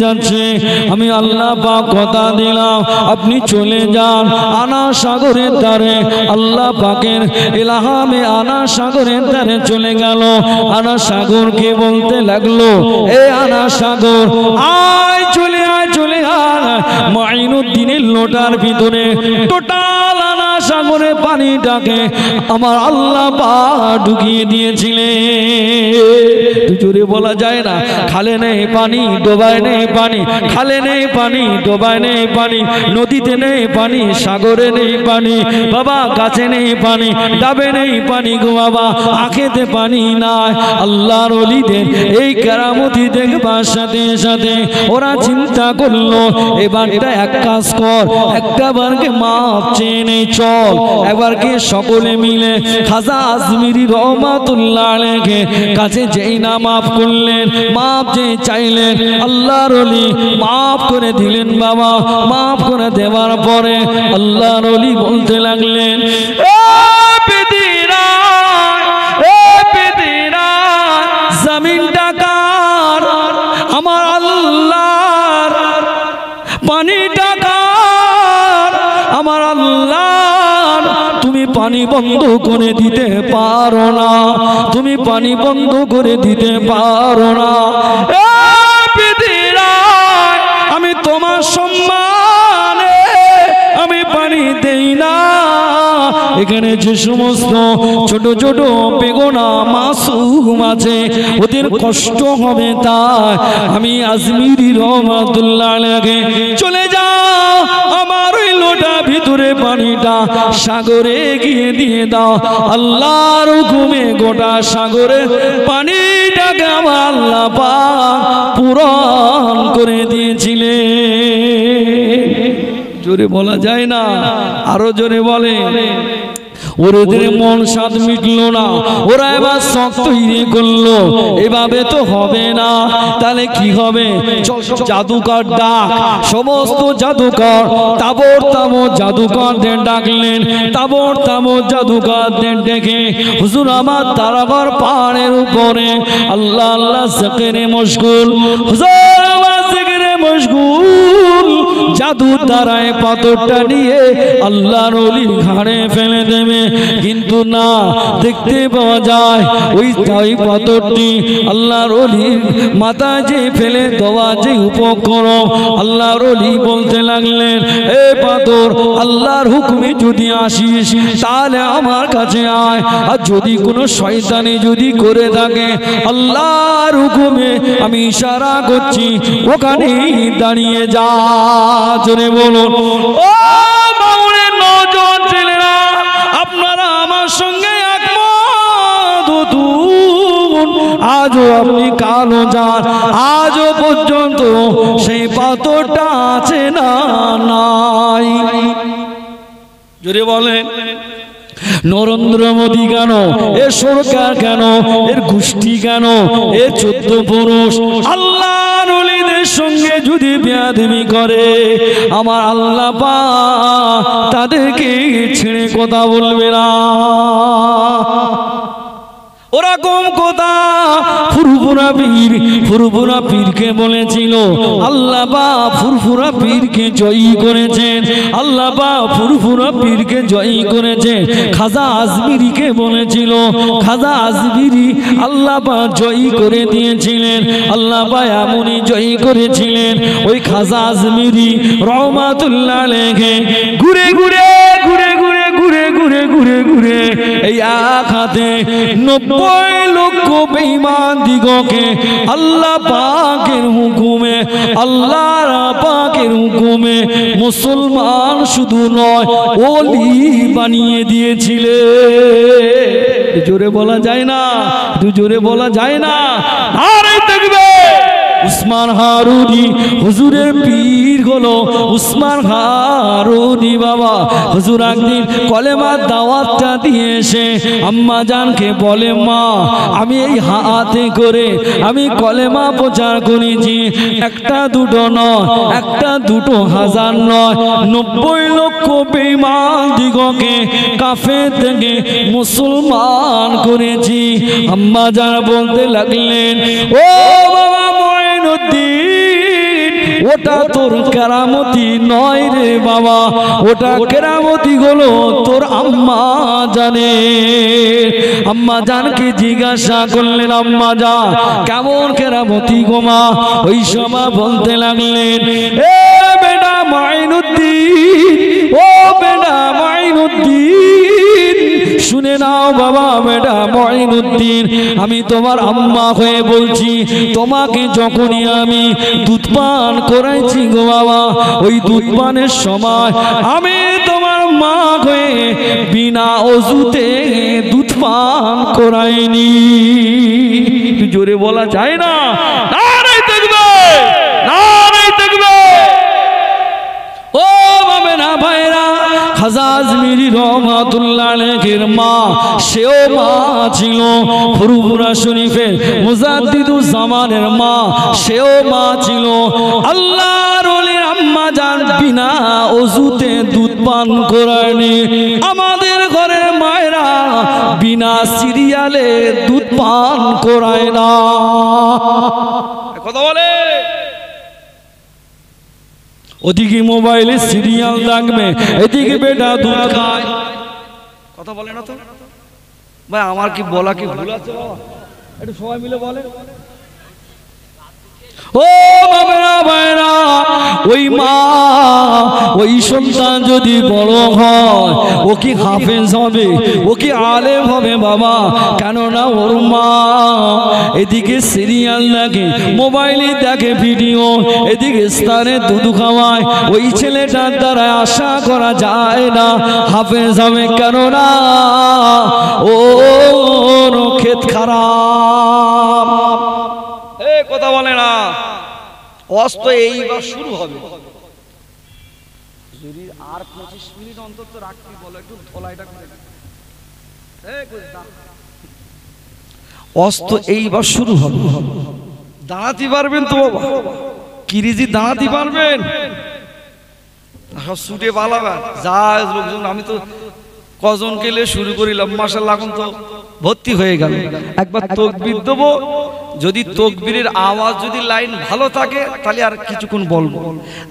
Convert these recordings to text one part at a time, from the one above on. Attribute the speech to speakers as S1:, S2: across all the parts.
S1: যাচ্ছে। আমি আল্লাহ পাক কথা দিলাম আপনি চলে যান আনা সাগরের ধারে। আল্লাহ পাকের ইলহামে আনা সাগরের ধারে চলে গেল। আনা সাগরকে বলতে লাগলো, এ আনা সাগর আয়, চলে আয়, চলে আয়। মুঈনুদ্দিনের লোটার ভিতরে টোটাল আনা সাগরে পানিটাকে আমার আল্লাহ পাক ঢুকিয়ে দিয়েছিলেন। জোরে বলা যায় না, খালে নেই পানি, ডোবায় নেই পানি, খালে নেই পানি, ডোবায় নেই পানি, নদীতে নেই পানি, সাগরে নেই পানি, বাবা গাছে নেই পানি, ডাবে নেই পানি গো বাবা, আখেতে পানি নাই। আল্লাহর ওলিদের এই কেরামতি দেখবার সাথে সাথে ওরা চিন্তা করলো, এবারটা এক কাজ কর, একটা বারকে মাপ চেয়ে নেই, চল এবারকে সকলে মিলে খাজা আজমিরি রহমাতুল্লাহ আলাইহি কাছে যেই না মাফ করলেন, মাফ যে চাইলেন, আল্লাহর ওলি মাফ করে দিলেন। বাবা মাফ করে দেওয়ার পরে আল্লাহর ওলি বলতে লাগলেন, জমিনটা কার? আমার আল্লাহর। পানিটা কার? আমার আল্লাহর। তুমি পানি বন্ধ করে দিতে পারো না, তুমি পানি বন্ধ করে দিতে পারো না। আমি তোমার সম্মানে আমি পানি দেই না। এখানে যে সমস্ত ছোট ছোট বেগুনা মাসুম আছে ওদের কষ্ট হবে, তাই আমি আজমিরি রহমাতুল্লাহ আলাইহি চলে যাও, আমার ওই লোটা ভিতরে পানিটা সাগরে গিয়ে দিয়ে দাও। আল্লাহর হুকুমে গোটা সাগরে পানিটাকে আমার আল্লাহ পাক পূরণ করে দিয়েছিলেন। জোরে বলা যায় না, আরো জোরে বলে। ওদের মন স্বাদ মিটলো না, ওরা এবার শখ তৈরি করলো, এভাবে তো হবে না, তাহলে কি হবে? জাদুকর ডাক, সমস্ত জাদুকর তাবর তাবর জাদুকরদের ডাকলেন। তাবর তাবর জাদুকরদের ডেকে, হুজুর আমার তারাগর পাহাড়ের উপরে আল্লাহ আল্লাহ জিকিরে মশগুল, হুজুর আমার জিকিরে মশগুল, জাদুর দ্বারায় পাথরটা নিয়ে আল্লাহর ওলির ঘাড়ে ফেলে দেবে। কিন্তু না, দেখতে পাওয়া যায় ওই পাথরটি আল্লাহর ওলির মাথায় যে ফেলে দেওয়া যে উপকরণ, আল্লাহর ওলি বলতে লাগলেন, এ পাথর আল্লাহর হুকুমে যদি আসিস তাহলে আমার কাছে আয়, আর যদি কোনো শয়তানি যদি করে থাকে আল্লাহর হুকুমে আমি ইশারা করছি ওখানেই দাঁড়িয়ে যা। জোরে বলুন, ও মাওলানা নওজোয়ান ছেলেরা, আপনারা আমার সঙ্গে একমত হতুন। আজও আপনি কালো যান, আজও পর্যন্ত সেই পাথরটা আছে না নাই? জোরে বলেন। নরেন্দ্র মোদী কেন, এর সরকার কেন, এর গোষ্ঠী কেন, এর 14 পুরুষ আল্লাহর ওলিদের সঙ্গে যদি বেয়াদবি করে, আমার আল্লাহ পাক তাদেরকে ছেড়ে কথা বলবে না। ওরকম কথা ফুরফুরা পীরকে বলেছিল। আল্লাহ পাক ফুরফুরা পীরকে জয়ী করেছেন, আল্লাহ পাক ফুরফুরা পীরকে জয়ী করেছেন। খাজা আজমিরিকে বলেছিল, খাজা আজমিরি আল্লাহ পাক জয়ী করে দিয়েছিলেন। আল্লাহ পাক এমনই জয়ী করেছিলেন, ওই খাজা আজমিরি রহমাতুল্লাহ আলাইহি ঘুরে ঘুরে ঘুরে ঘুরে ঘুরে ঘুরে ঘুরে ঘুরে এই এক হাতে 90 লক্ষ বেঈমান দিগকে আল্লাহ পাকের হুকুমে, আল্লাহর পাকের হুকুমে মুসলমান শুধু নয় ওলি বানিয়ে দিয়েছিলেন। জোরে বলা যায় না, জোরে বলা যায় না। আরে দেখবে উসমান হারুনি হুজুরের পীর হলো উসমান হারুনি বাবা। হুজুর একদিন কলেমার দাওয়াতটা দিয়ে এসে আম্মা জানকে বলে, মা আমি এই হাতে করে আমি কলেমা প্রচার করেছি, একটা দুটো নয়, একটা দুটো হাজার নয়, 90 লক্ষ বেঈমান দিগকে কাফের থেকে মুসলমান করেছি। আম্মা জান বলতে লাগলেন, ও বাবা মঈনুদ্দিন, ওটা তোর কেরামতি নয় রে বাবা, ওটা কেরামতি হলো তোর আম্মা জানে। আম্মা জানকে জিজ্ঞাসা করলেন, আম্মা জান কেমন কেরামতি গো মা? ওই সময় বলতে লাগলেন, এ বেটা মাইনুদ্দিন, ও বেটা মাইনুদ্দিন, শুনে নাও বাবা বেটা মাইনুদ্দিন, আমি তোমার আম্মা হয়ে বলছি, তোমাকে যখনই আমি দুধ পান করাইছি গো বাবা, ওই দুধ পানের সময় আমি তোমার মা হয়ে বিনা ওযুতে দুধ পান করাইনি। জোরে বলা যায় না? নারে তাকবীর, নারে তাকবীর। ও বাবেরা ভাইরা, খাজা আজমিরি রহমাতুল্লাহ আলাইহির মা, সেও মা ছিল। ফুরফুরা শরীফের মুজাদ্দিদুজ জামানের মা, সেও মা ছিল। আল্লাহর ওলির আম্মা জান বিনা ওযুতে দুধ পান করায়নি। আমাদের ঘরের মায়েরা বিনা সিরিয়ালে দুধ পান করায় না। কথা বলে, ওদিকে মোবাইলে সিরিয়াল দেখবে, এদিকে বেটা দুধ খায়। কথা বলে না তো ভাই? আমার কি বলা কি ভুল আছে বাবা? একটু সবাই মিলে বলে। ও বাবারা ভাইরা, ওই মা ওই সন্তান যদি বড় হয়, ও কি হাফেজ হবে, ও কি আলেম হবে বাবা? কেননা ওর মা এদিকে সিরিয়াল দেখে, মোবাইলে দেখে ভিডিও, এদিকে স্থানে দুধ খাওয়ায়। ওই ছেলেটার দ্বারা আশা করা যায় না হাফেজ হবে, কেননা ওর ক্ষেত খারাপ। কথা বলে না? অস্ত এইবার শুরু হবে। যদি আর 25 মিনিট অন্তত রাখতে বলো, একটু ধোলাইটা করে অস্ত এইবার শুরু হবে। দাঁড়াতে পারবেন তো বাবা? কিরিজি দাঁড়াতে পারবেন? সব ছুটে পালাবেন যা লোকজন। আমি তো কজন কেলে শুরু করিলাম, মাশাআল্লাহ এখন তো ভর্তি হয়ে গেল। একবার তাকবীর দেবো, যদি তাকবীরের আওয়াজ যদি লাইন ভালো থাকে তাহলে আর কিছুক্ষণ বলবো,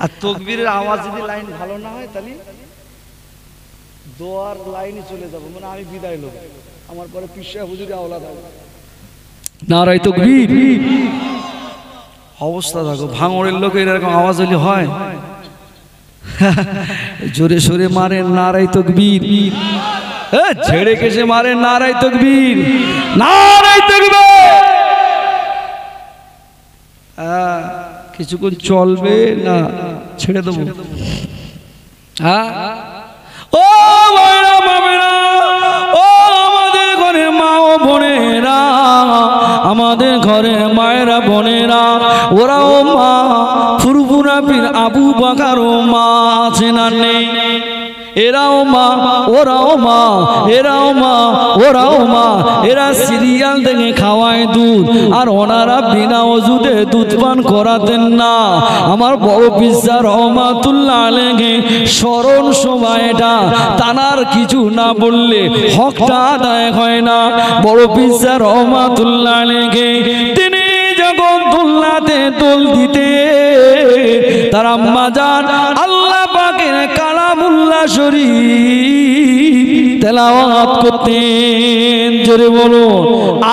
S1: আর তাকবীরের আওয়াজ যদি লাইন ভালো না হয় তাহলে দোয়ার লাইনে চলে যাবো, মানে আমি বিদায় নেব। আমার পরে পীর সাহেব হুজুরি আওলাদ হবে। নারায়ে তাকবীর। অবস্থা দেখো, ভাঙড়ের লোকের এরকম আওয়াজ হলে হয়? জোরে সোরে মারে নারায়ে তাকবীর, ছেড়ে কেসে মারে নারায়ে তাকবীর, নারায়ে তাকবীর। কিছুক্ষণ চলবে না, ছেড়ে দেবো। ও ভাইরা মামেরা, ও আমাদের ঘরের মা ও বোনেরা, আমাদের ঘরের মায়েরা বোনেরা, ওরাও মা। ফুরফুরা পীর আবু বকর ও মা আছে না নেই? এরাও মা, ওরাও মা, এরাও মা, ওরাও মা। এরা সিরিয়াল দেখে খাওয়ায় দুধ, আর ওনারা বিনা ওযুতে দুধ পান করাতেন না। আমার বড় পীর রহমাতুল্লাহ আলাইহি স্মরণ সভাটা তানার কিছু না বললে হকটা আদায় হয় না। বড় পীর রহমাতুল্লাহ আলাইহি তিনি যখন দুল্লাতে দোল দিতে, তার আম্মা জান আল্লাহ পাকের কালামুল্লাহ শরীফ তেলাওয়াত করতেন। জোরে বলো,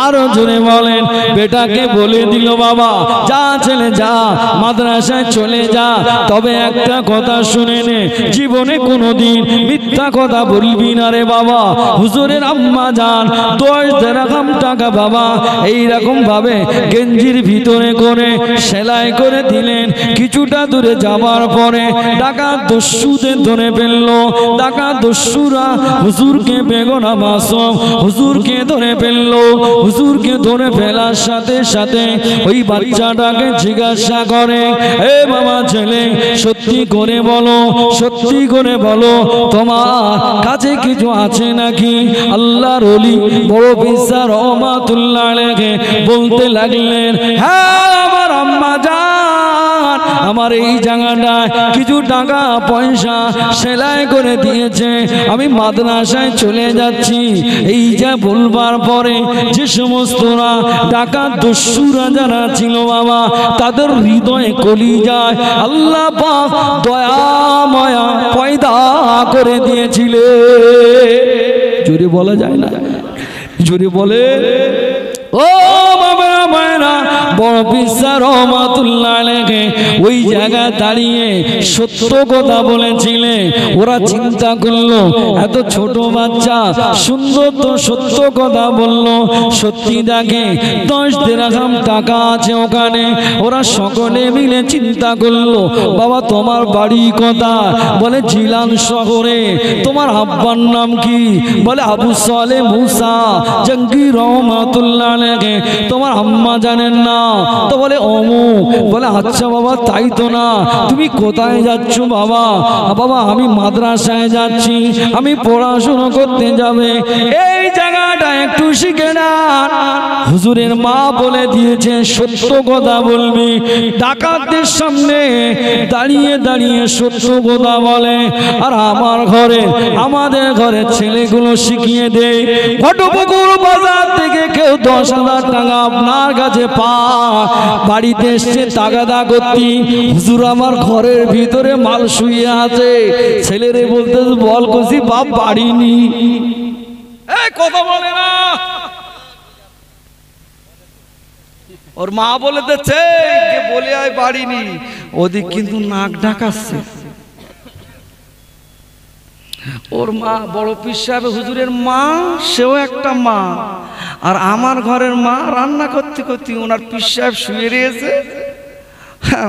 S1: আরো জোরে বলেন। বেটাকে বলে দিল, বাবা যা ছেলে যা, মাদ্রাসায় চলে যা, তবে একটা কথা শুনে নে, জীবনে কোনোদিন মিথ্যা কথা বলবি না রে বাবা। হুজুরের আম্মা জান 10 দিরহাম টাকা বাবা এইরকম ভাবে গেঞ্জির ভিতরে করে সেলাই করে দিলেন। কিছুটা দূরে যাবার পরে ডাকাত দস্যুদের ধরে ফেললো। ডাকাত দস্যুরা হুজুরকে বেগনা মাসুম হুজুরকে ধরে ফেললো। হুজুরকে ধরে ফেলার সাথে সাথে ওই বাচ্চাটাকে জিজ্ঞাসা করে, এ বাবা ছেলে, সত্যি করে বলো, সত্যি করে বলো, তোমার কাছে কিছু আছে নাকি? আল্লাহর ওলি বড় পীর রহমাতুল্লাহ আলাইহি বলতে লাগলেন, হ্যাঁ আমার আম্মা জান আমার এই জায়গাটা কিছু টাকা পয়সা সেলাই করে দিয়েছে, আমি মাদ্রাসায় চলে যাচ্ছি। এই যা বলবার পরে যে সমস্তরা ডাকাত দস্যুরা যারা ছিল বাবা, তাদের হৃদয়ে কলিজায় আল্লাহ পাক দয়া মায়া পয়দা করে দিয়েছিলে। জোরে বলা যায় না, জোরে বলে। ও বাবা মায়েরা, বড় পিসা রহমাতুল্লাহ আলাইহি ওই জায়গায় দাঁড়িয়ে সত্য কথা বলেছিলেন। ওরা চিন্তা করলো এত ছোট বাচ্চা সুন্দর তো সত্য কথা বললো, সত্যি দেখে 10 দিরহাম টাকা আছে ওখানে। ওরা সকলে মিলে চিন্তা করলো, বাবা তোমার বাড়ি কথা? বলে জিলান শহরে। তোমার আব্বার নাম কি? বলে আবু সালে মুসা জঙ্গি রহমাতুল্লাহ আলাইহি। তোমার আম্মা জানেন না? তো বলে ওমু। বলে আচ্ছা বাবা তাই তো না, তুমি কোথায় যাচ্ছ বাবা? বাবা আমি মাদ্রাসায় যাচ্ছি, আমি পড়াশোনা করতে যাবে। এই জায়গাটা একটু শিখে না। হুজুরের মা বলে দিয়েছে সত্য কথা বলবি। ডাকাতদের সামনে দাঁড়িয়ে দাঁড়িয়ে সত্য কথা বলে। আর আমার ঘরে আমাদের ঘরে ছেলেগুলো শিখিয়ে দেয়। ঘটপুকুর বাজার থেকে কেউ 10,000 টাকা আপনার কাছে পা, বাড়িতে এসছে তাগাদা করতি। হুজুর আমার ঘরের ভিতরে মাল শুয়ে আছে। ছেলেরে বলতে বল কষি বাপ বাড়িনি, কথা বলে না। ওর মা বলে দিচ্ছে বলে আয় বাড়িনি, ওদিক কিন্তু নাক ডাকাচ্ছে। ওর মা বড় পীর সাহেব হুজুরের মা, সেও একটা মা। আর আমার ঘরের মা রান্না করতে করতে ওনার পীর সাহেব শুয়ে রয়েছে।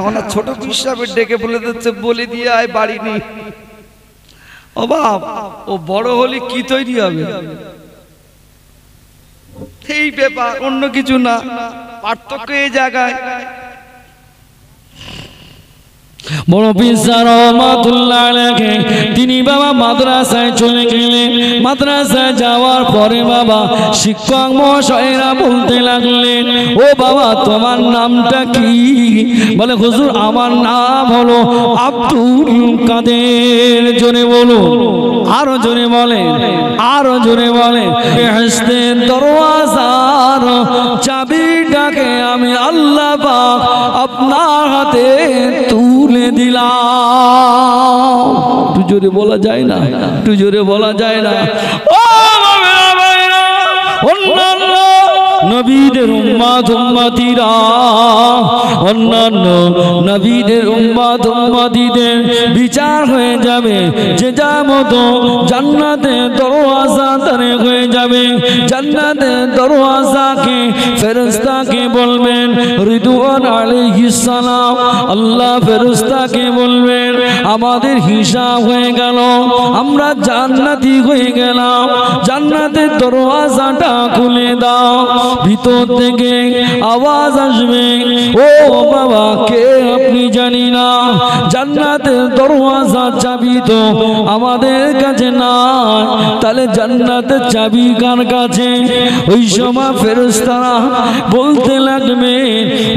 S1: ওনার ছোট পীর সাহেবের ডেকে বলে দিচ্ছে বলে দিয়ে আয় বাড়িনি। ও বাপ, ও বড় হলে কি তৈরি হবে? এই ব্যাপার, অন্য কিছু না। পার্থক্য এই জায়গায়। বড় পীর রহমাতুল্লাহ আলাইহি তিনি বাবা মাদ্রাসায় চলে গেলেন। মাদ্রাসায় যাওয়ার পরে বাবা শিক্ষক মহাশয়রা বলতে লাগলেন, ও বাবা তোমার নামটা কি? বলে হুজুর আমার নাম হলো আব্দুল কাদের। জোরে বলুন, আরো জোরে বলেন, আরো জোরে বলেন। বেহেশতের দরওয়াজার চাবিটাকে আমি আল্লাহ পাক আপনার হাতে তুলে দিলাম। একটু জোরে বলা যায় না, একটু জোরে বলা যায় না। ও অন্যান্য নবীদের উম্মত উম্মতিরা, অন্যান্য নবীদের উম্মত উম্মতিদের বিচার হয়ে যাবে। যে যা মতো জান্নাতের দরওয়াজা তারে হয়ে যাবে। জান্নাতের দরওয়াজাকে ফেরেশতাকে বলবেন রিদওয়ান আলাইহিস সালাম। আল্লাহ ফেরেশতাকে বলবেন আমাদের হিসাব হয়ে গেল, আমরা জান্নাতি হয়ে গেলাম, জান্নাতের দরওয়াজাটা খুলে দাও। ভিতর থেকে আওয়াজ আসবে, ও বাবা কে আপনি? জানি না। জান্নাতের দরওয়াজার চাবি তো আমাদের কাছে না, তাহলে জান্নাতের চাবি কার কাছে? ওই সময় ফেরেশতারা বলতে লাগবে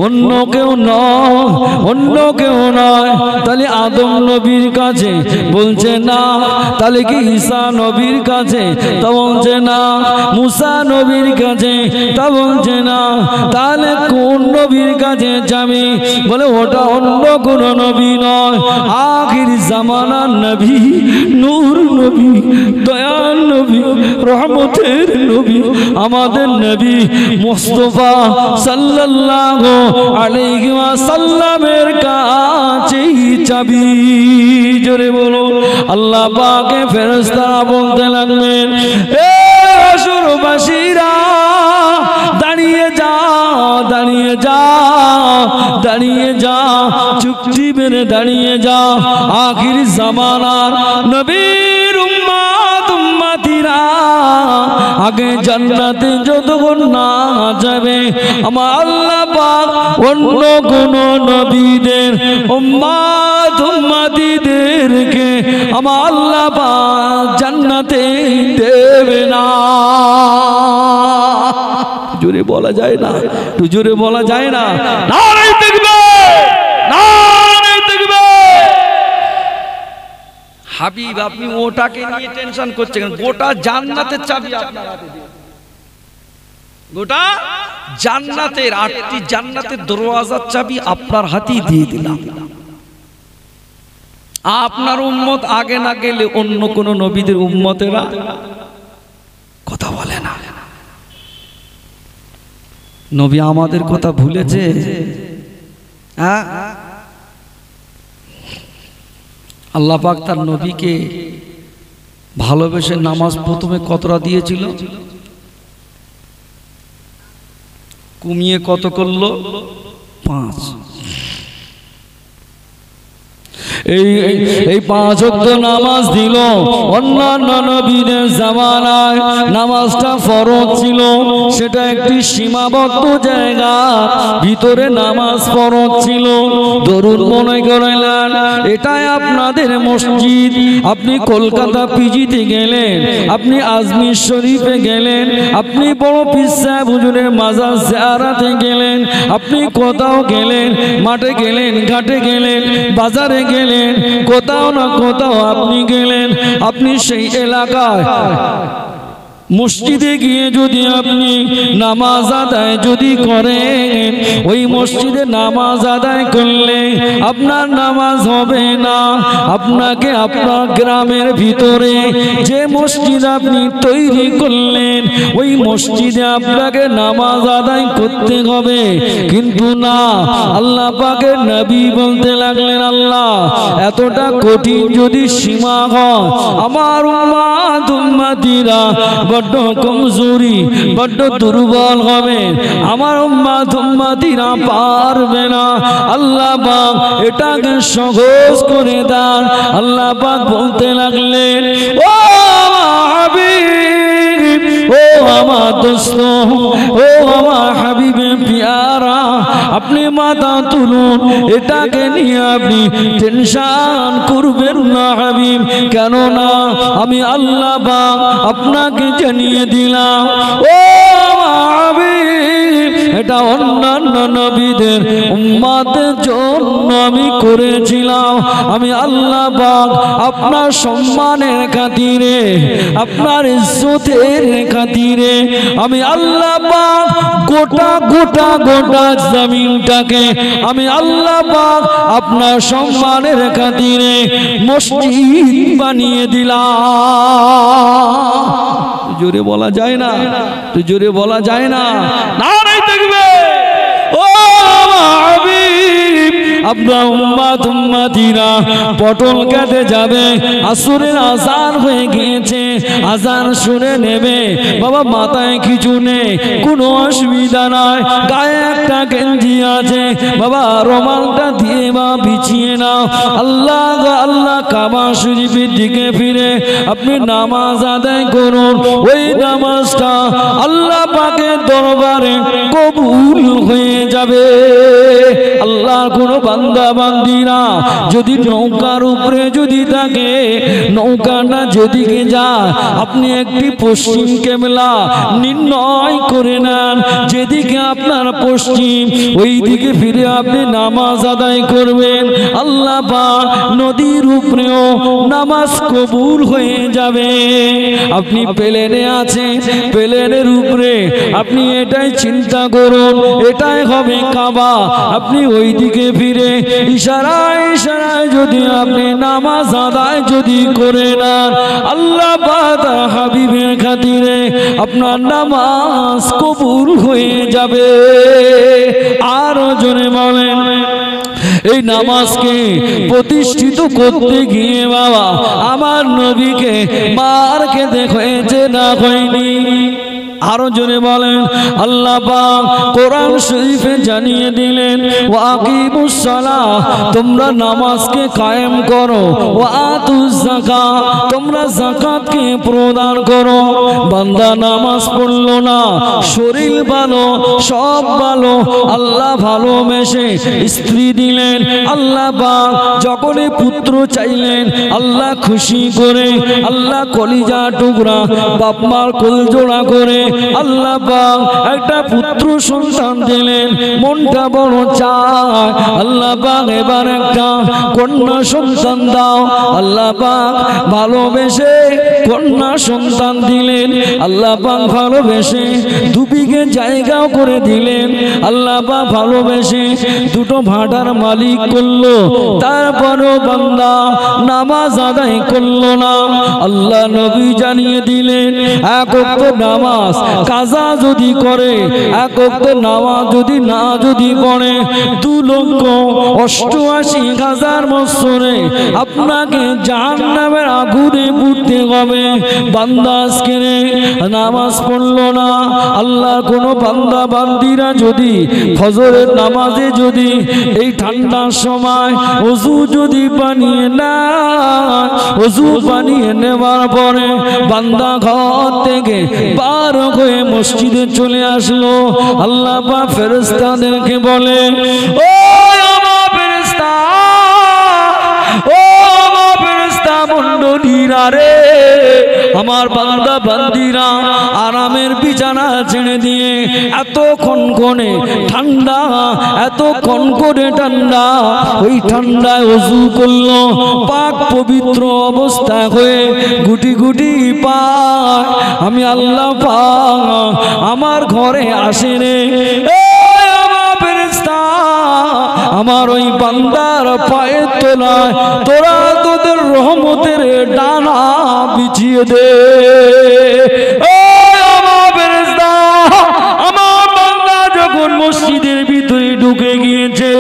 S1: অন্য কেউ নয়, অন্য কেউ নয়। তাহলে আদম নবীর কাছে? বলছে না। তাহলে কি ঈসা নবীর কাছে? তা বলছে না। মুসা নবীর কাছে? তা বলছে না। তাহলে কোন নবীর কাছে যাবে? বলে ওটা অন্য কোন নবী নয়, আখির জামানার নবী, নূর নবী, দয়ার নবী, রহমতের নবী, আমাদের নবী মুস্তাফা সাল্লাল্লাহু আলাইহি ওয়াসাল্লামের কাছেই চাবি। জোরে বলো। আল্লাহ পাকে ফেরেশতারা বলতে লাগলেন, এ আসরবাসীরা দাঁড়িয়ে যাও, দাঁড়িয়ে যাও, দাঁড়িয়ে যাও, চুক্তি মেনে দাঁড়িয়ে যাও। আখির জামানার নবীর উম্মত উম্মতিরা আগে জান্নাতে যতক্ষণ না যাবে, আমার আল্লাহ পাক অন্য কোন নবীদের উম্মত উম্মতিদেরকে আমার আল্লাহ পাক জান্নাতে দেবে না। জোরে বলা যায় না, একটু জোরে বলা যায় না। নারে তাকবীর, নারে হাবিব আপনি ওটাকে নিয়ে টেনশন করছেন, গোটা জান্নাতের চাবি আপনার হাতে দিয়ে, গোটা জান্নাতের 8টি জান্নাতের দরওয়াজার চাবি আপনার হাতেই দিয়ে দিলাম। আপনার উম্মত আগে না গেলে অন্য কোন নবীদের উম্মতেরা কথা বলে না। নবী আমাদের কথা ভুলেছে? হ্যাঁ, আল্লাহ পাক তার নবীকে ভালোবেসে নামাজ প্রথমে কতটা দিয়েছিল? কমিয়ে কত করলো? 5। এই 5 ওয়াক্ত নামাজ দিল। অন্যান্য নবীদের জামানায় নামাজটা ফরজ ছিল, সেটা একটি সীমাবদ্ধ জায়গা, ভিতরে নামাজ ফরজ ছিল। ধরুন মনে করলেন এটাই আপনাদের মসজিদ, আপনি কলকাতা পিজিতে গেলেন, আপনি আজমির শরীফে গেলেন, আপনি বড় পীর সাহেব হুজুরের মাজার জিয়ারতে গেলেন, আপনি কোথাও গেলেন, মাঠে গেলেন, ঘাটে গেলেন, বাজারে গেলেন, কোথাও না কোথাও আপনি গেলেন, আপনি সেই এলাকায় মসজিদে গিয়ে যদি আপনি নামাজ আদায় যদি করেন, ওই মসজিদে নামাজ আদায় করলে আপনার নামাজ হবে না। আপনাকে আপনার গ্রামের ভিতরে যে মসজিদ আপনি তৈরি করলেন, ওই মসজিদে আপনাকে নামাজ আদায় করতে হবে। কিন্তু না, আল্লাহ পাকের নবী বলতে লাগলেন, আল্লাহ এতটা কঠিন যদি সীমা হয়, আমার উম্মতিরা বড্ড কমজোরি, বড্ড দুর্বল হবে, আমার উম্মতিরা পারবে না। আল্লাহ পাক এটাকে সহজ করে দেন। আল্লাহ পাক বলতে লাগলেন, ও হাবিব, ও আমার দোস্ত, ও আমার হাবিবে পিয়ারা, আপনি মাথা তুলুন, এটাকে নিয়ে আপনি টেনশন করবেন না হাবিব। কেননা আমি আল্লাহ পাক আপনাকে জানিয়ে দিলাম, ও হাবিব, এটা অন্যান্য নবীদের উম্মতের জন্য আমি করেছিলাম। আমি আল্লাহ পাক আপনার সম্মানের খাতিরে, আপনার ইজ্জতের খাতিরে আমি আল্লাহ পাক গোটা গোটা গোটা জমিনটাকে আমি আল্লাহ পাক আপনার সম্মানের খাতিরে মসজিদ বানিয়ে দিলাম। জোরে বলা যায় না? তো জোরে বলা যায় না? নারায়ে তাকবীর। ও হাবিব, আপনার উম্মতিরা পটল কাটে যাবে, আসরের আজান হয়ে গিয়েছে, আজান শুনে নেবে। বাবা মাথায় কিছু নেই, কোনো অসুবিধা নাই, গায়ে একটা গেঞ্জি আছে, বাবা রুমালটা দিয়ে বা বিছিয়ে নাও। আল্লাহ আল্লাহ কাবা শরীফের দিকে ফিরে আপনি নামাজ আদায় করুন। ওই নামাজটা আল্লাহ পাকের দরবারে কবুল হয়ে যাবে। আল্লাহর কোন বান্দা বান্দিরা যদি নৌকার উপরে যদি থাকে, নৌকাটা যেদিকে যায় আপনি একটি পশ্চিম কেবলা নির্ণয় করে নেন, যেদিকে আপনার পশ্চিম ওই দিকে ফিরে আপনি নামাজ আদায় করবেন। আল্লাহ পাক নদীর উপরেও নামাজ কবুল হয়ে যাবে। আপনি প্লেনে আছেন, প্লেনের উপরে আপনি এটাই চিন্তা করুন, এটাই হবে কাবা। আপনি ওই দিকে ফিরে ইশারায় ইশারায় যদি আপনি নামাজ আদায় যদি করে নেন, আল্লাহ পাক হাবিবের খাতিরে আপনার নামাজ কবুল হয়ে যাবে। আরো জোরে বলেন। এই নামাজকে প্রতিষ্ঠিত করতে গিয়ে বাবা আমার নবীকে মার খেতে হয়েছে না হয়নি? আরো জোরে বলেন। আল্লাহ পাক কোরআন শরীফে জানিয়ে দিলেন, ওয়া আকিমুস সালাহ, তোমরা নামাজকে কায়েম করো, ওয়া আতুজ যাকাত, তোমরা যাকাতকে প্রদান করো। বান্দা নামাজ পড়লো না, শরীর ভালো, সব ভালো, আল্লাহ ভালোবেসে স্ত্রী দিলেন। আল্লাহ পাক যখনই পুত্র চাইলেন, আল্লাহ খুশি করে, আল্লাহ কলিজা টুকরা বাপ মার কোল জোড়া করে আল্লাহ পাক একটা পুত্র সন্তান দিলেন, মনটা বড় চায় আল্লাহ পাক এবার একটা কন্যা সন্তান দাও। আল্লাহ পাক ভালোবেসে কন্যা সন্তান দিলেন, আল্লাহ পাক ভালোবেসে 2 বিঘে জায়গাও করে দিলেন, আল্লাহ পাক ভালোবেসে 2টো ভাটার মালিক করলো। তারপরও বান্দা নামাজ আদায় করলো না। আল্লাহ নবী জানিয়ে দিলেন, 1 ওয়াক্ত নামাজ কাজা যদি করে, 1 ওয়াক্ত নামাজ যদি পড়ে 2,88,000 বছরে আপনাকে জাহান্নামের আগুনে পুড়তে হবে। বান্দা আজকে নামাজ পড়লো না। আল্লাহর কোনো বান্দা বান্দিরা যদি ফজরের নামাজে যদি এই ঠান্ডার সময় ওযু যদি বানিয়ে না, ওযু বানিয়ে নেওয়ার পরে বান্দা ঘর থেকে বার হয়ে মসজিদে চলে আসলো, আল্লাহ পাক ফেরেশতাদেরকে বলে, ও আমার ফেরেশতা, ও আমার ফেরেশতা মণ্ডলীরা রে, আমার বান্দা বান্দিরা আরামের বিছানা ছেড়ে দিয়ে এত কনকনে ঠান্ডা, এত কনকনে ঠান্ডা, ওই ঠান্ডায় ওযু করলো, পাক পবিত্র অবস্থায় হয়ে গুটি গুটি পায় আমি আল্লাহ পাক আমার ঘরে আসে রে। আমার ওই বান্দার পায়ের তলায় তোরা তোদের রহমতের ডানা বিছিয়ে দে। আমার বান্দা যখন মসজিদের ভিতরে ঢুকে গিয়েছে,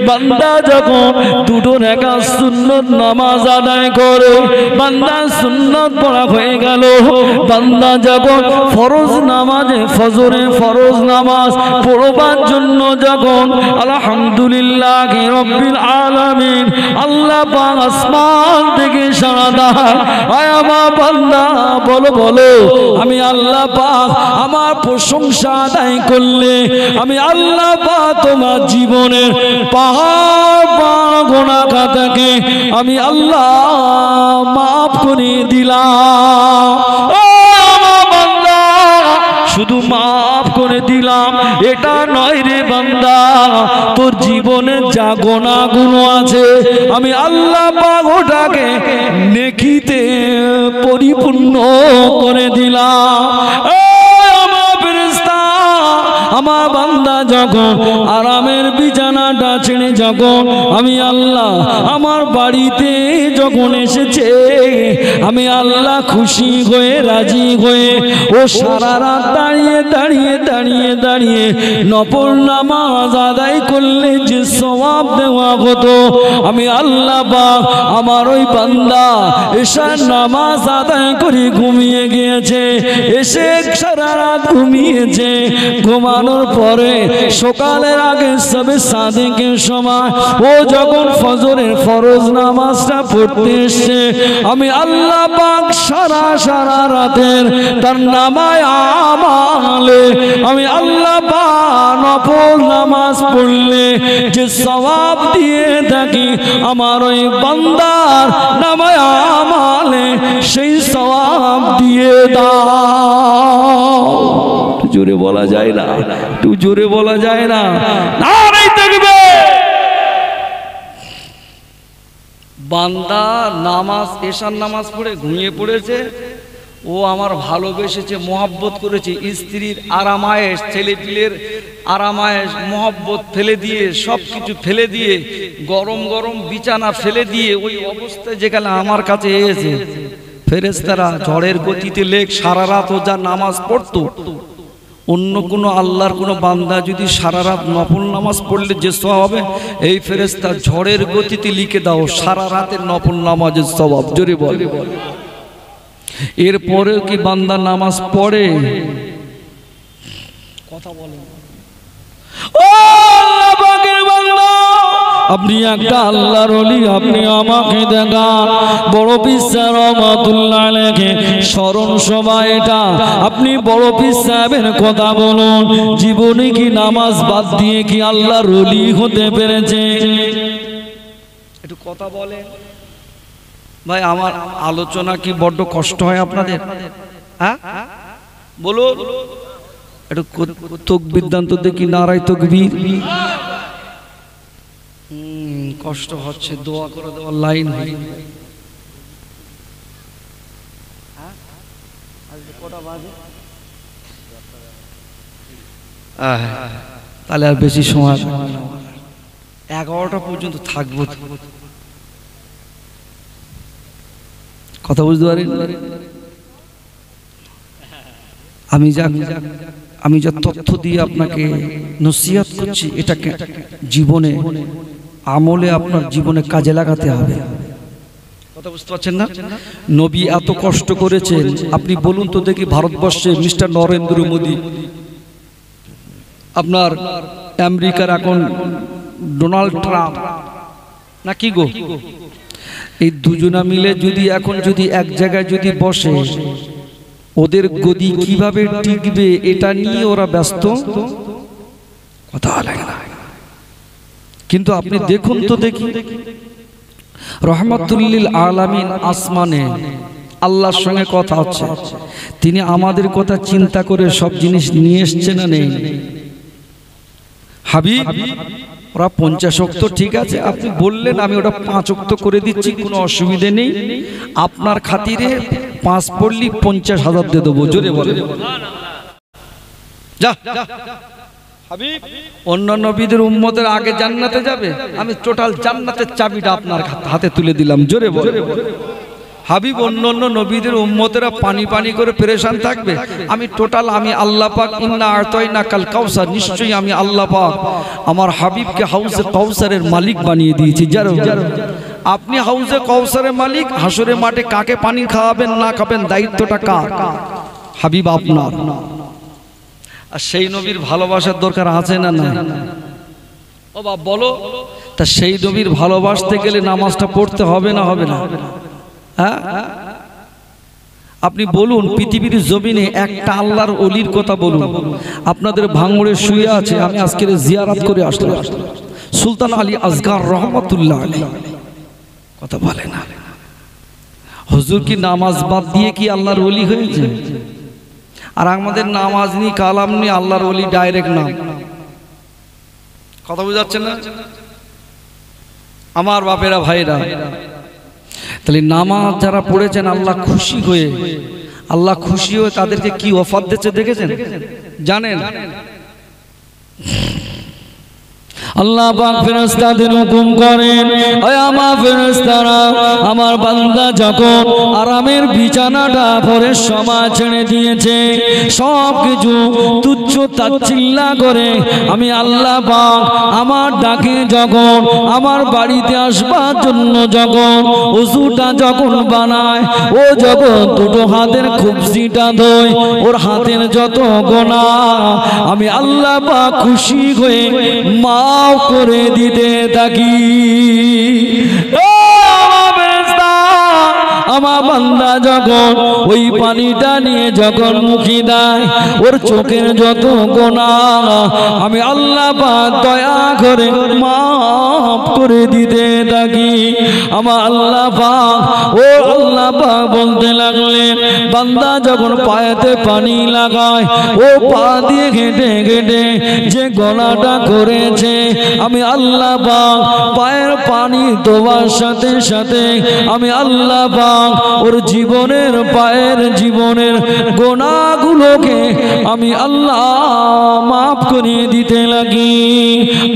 S1: বান্দা যখন 2টো রাকাত সুন্নত নামাজ আদায় করে, বান্দা সুন্নত পড়া হয়ে গেল, বান্দা যখন ফরজ নামাজে ফজরে ফরজ নামাজ পড়বার জন্য যখন আলহামদুলিল্লাহ রাব্বিল আলামিন আল্লাহ পাক আসমান থেকে সাড়া দেয়, আয় আমার বান্দা বলো বলো আমি আল্লাহ পাক আমার প্রশংসা আদায় করলে আমি আল্লাহ পাক তোমার জীবনের পাহাড় গোনা খাতাকে আমি আল্লাহ মাফ করে দিলাম। শুধু মাফ করে দিলাম এটা নয় রে বান্দা, তোর জীবনে যা গুনাহগুলো আছে আমি আল্লাহ পাক ওটাকে নেকিতে পরিপূর্ণ করে দিলাম। আমার বান্দা যখন আরামের বিছানাটা ছেড়ে যখন আমি আল্লাহ আমার বাড়িতে যখন এসেছে, আমি আল্লাহ খুশি হয়ে রাজি হয়ে ও সারা রাত দাঁড়িয়ে দাঁড়িয়ে দাঁড়িয়ে দাঁড়িয়ে নফল নামাজ আদায় করলে যে সওয়াব দেওয়া হতো, আমি আল্লাহ পাক আমার ওই বান্দা এশার নামাজ আদায় করে ঘুমিয়ে গিয়েছে, এসে সারা রাত ঘুমিয়েছে, ঘুমানোর পরে সকালের আগে সবে সাদেকের সময় ও যখন ফজরের ফরজ নামাজটা পড়তে এসছে, আমি আল্লাহ পাক সারা সারা রাতের তার নামায় আমালে আমি আল্লাহ পাক নফল নামাজ পড়লে যে সওয়াব দিয়ে থাকি আমার ওই বান্দার নামায় আমালে সেই সওয়াব দিয়ে দাও। জোরে বলা যায় না, একটু জোরে বলা যায় না, নারায়ে তাকবীর। বান্দা নামাজ এশার নামাজ পড়ে ঘুমিয়ে পড়েছে, ও আমার ভালোবেসেছে মহব্বত করেছে, স্ত্রীর আরামায়েশ ছেলেপিলের আরামায়েশ মহব্বত ফেলে দিয়ে সব কিছু ফেলে দিয়ে গরম গরম বিছানা ফেলে দিয়ে ওই অবস্থায় যেখানে আমার কাছে এসেছে, ফেরেশতারা ঝড়ের গতিতে লেগ সারা রাত ও যা নামাজ পড়তো, অন্য কোনো আল্লাহর কোনো বান্দা যদি সারা রাত নফল নামাজ পড়লে যে সওয়াব হবে, এই ফেরেশতা ঝড়ের গতিতে লিখে দাও সারা রাতের নফল নামাজের সওয়াব। জোরে বল। এরপরেও কি বান্দা নামাজ পড়ে? কথা বলেন। ও আল্লাহ পাকের বান্দা, আপনি একটা আল্লাহর ওলি, আপনি আমাকে দেখান। বড় পীর সাহেব রহমাতুল্লাহ আলাইহি স্মরণ সভা এটা, আপনি বড় পীর সাহেবের কথা বলুন, জীবনে কি নামাজ বাদ দিয়ে কি আল্লাহর ওলি হতে পেরেছে? একটু কথা বলেন ভাই। আমার আলোচনা কি বড্ড কষ্ট হয় আপনাদের? হ্যাঁ, বলো একটু তকবীর দান তো দেখি, নারায়ে তকবীর। কষ্ট হচ্ছে, দোয়া করে দেওয়ার লাইন হয়ে কটা বাজে? তাহলে আর বেশি সময় 11টা পর্যন্ত থাকবো। কথা বুঝতে পারেন? আমি যা তথ্য দিয়ে আপনাকে নসিহত করছি, এটাকে জীবনে আমলে আপনার জীবনে কাজে লাগাতে হবে। কথা বুঝতে পারছেন না? নবী এত কষ্ট করেছেন, আপনি বলুন তো দেখি, ভারতবর্ষে মিস্টার নরেন্দ্র মোদী, আপনার আমেরিকার এখন ডোনাল্ড ট্রাম্প না কি গো, এই দুজনা মিলে যদি এখন যদি এক জায়গায় যদি বসে, ওদের গদি কিভাবে টিকবে এটা নিয়ে ওরা ব্যস্ত। কথা লাগে না, কিন্তু আপনি দেখুন তো দেখি, রহমাতুল্লিল আলামিন আসমানে আল্লাহর সঙ্গে কথা হচ্ছে, তিনি আমাদের কথা চিন্তা করে সব জিনিস নিয়ে এসছে না নেই? হাবিব ওরা 50 ওয়াক্ত ঠিক আছে, আপনি বললেন আমি ওটা 5 ওয়াক্ত করে দিচ্ছি, কোনো অসুবিধে নেই, আপনার খাতিরে 5 পড়লি 50,000 দিয়ে দেবো। জোরে বলে যা হাবিব। অন্য নবীদের উম্মতের আগে জান্নাতে যাবে, আমি টোটাল জান্নাতের চাবিটা আপনার হাতে তুলে দিলাম। জোরে বলে হাবিব। অন্য নবীদের উম্মতেরা পানি পানি করে পেরেশান থাকবে, আমি টোটাল, আমি আল্লাহ পাক ইন্না আতাইনা কাল কাউসার, নিশ্চয়ই আমি আল্লাহ পাক আমার হাবিবকে হাউজে কাউসারের মালিক বানিয়ে দিয়েছি। যারা আপনি হাউজে কাউসারের মালিক, হাসরে মাঠে কাকে পানি খাওয়াবেন না খাবেন দায়িত্বটা কার? হাবিব আপনার। আর সেই নবীর ভালোবাসার দরকার আছে না না? ও বাবা বলো, তা সেই নবীর ভালোবাসতে গেলে নামাজটা পড়তে হবে না হবে না? হ্যাঁ, আপনি বলুন পৃথিবীর জমিনে একটা আল্লাহর ওলির কথা বলুন। আপনাদের ভাঙড়ে শুয়ে আছে, আমি আজকের জিয়ারত করে আসলাম, সুলতান আলী আসগার রহমাতুল্লাহ আলাইহি। কথা বলে না, হুজুর কি নামাজ বাদ দিয়ে কি আল্লাহর ওলি হয়েছে? আর আমাদের নামাজ নি কালাম নি, আল্লাহর ওলি ডাইরেক্ট নাম। কথা বুঝাচ্ছেন না আমার বাপেরা ভাইরা? তাহলে নামাজ যারা পড়েছেন আল্লাহ খুশি হয়ে, আল্লাহ খুশি হয়ে তাদেরকে কি অফার দিচ্ছে দেখেছেন? জানেন? আল্লাহ পাক ফেরেশতাদের হুকুম করেন, ওই আমার ফেরেশতারা, আমার বান্দা যখন আরামের বিছানাটা পরে সময় ছেড়ে দিয়েছে, সব কিছু তুচ্ছ তাচ্ছিল্য করে আমি আল্লাহ পাক আমার ডাকে যখন আমার বাড়িতে আসবার জন্য যখন ওযুটা যখন বানায়, ও যখন দুটো হাতের খুবজিটা ধোয়, ওর হাতের যত গুনাহ আমি আল্লাহ পাক খুশি হয়ে মাফ করে দিতে থাকি। আমার বান্দা যখন ওই পানিটা নিয়ে যখন মুখে দেয়, ওর চোখের যত গুনাহ আমি আল্লাহ পাক দয়া করে মাফ করে দিতে থাকি। আমার আল্লাহ পাক, ও আল্লাহ পাক বলতে লাগলেন, বান্দা যখন পায়েতে পানি লাগায়, ও পা দিয়ে ঘেটে ঘেটে যে গলাটা করেছে, আমি আল্লাহ পাক পায়ের পানি দেওয়ার সাথে সাথে আমি আল্লাহ পাক ওর জীবনের পায়ের জীবনের গুনাহগুলোকে আমি আল্লাহ মাফ করে দিতে লাগি।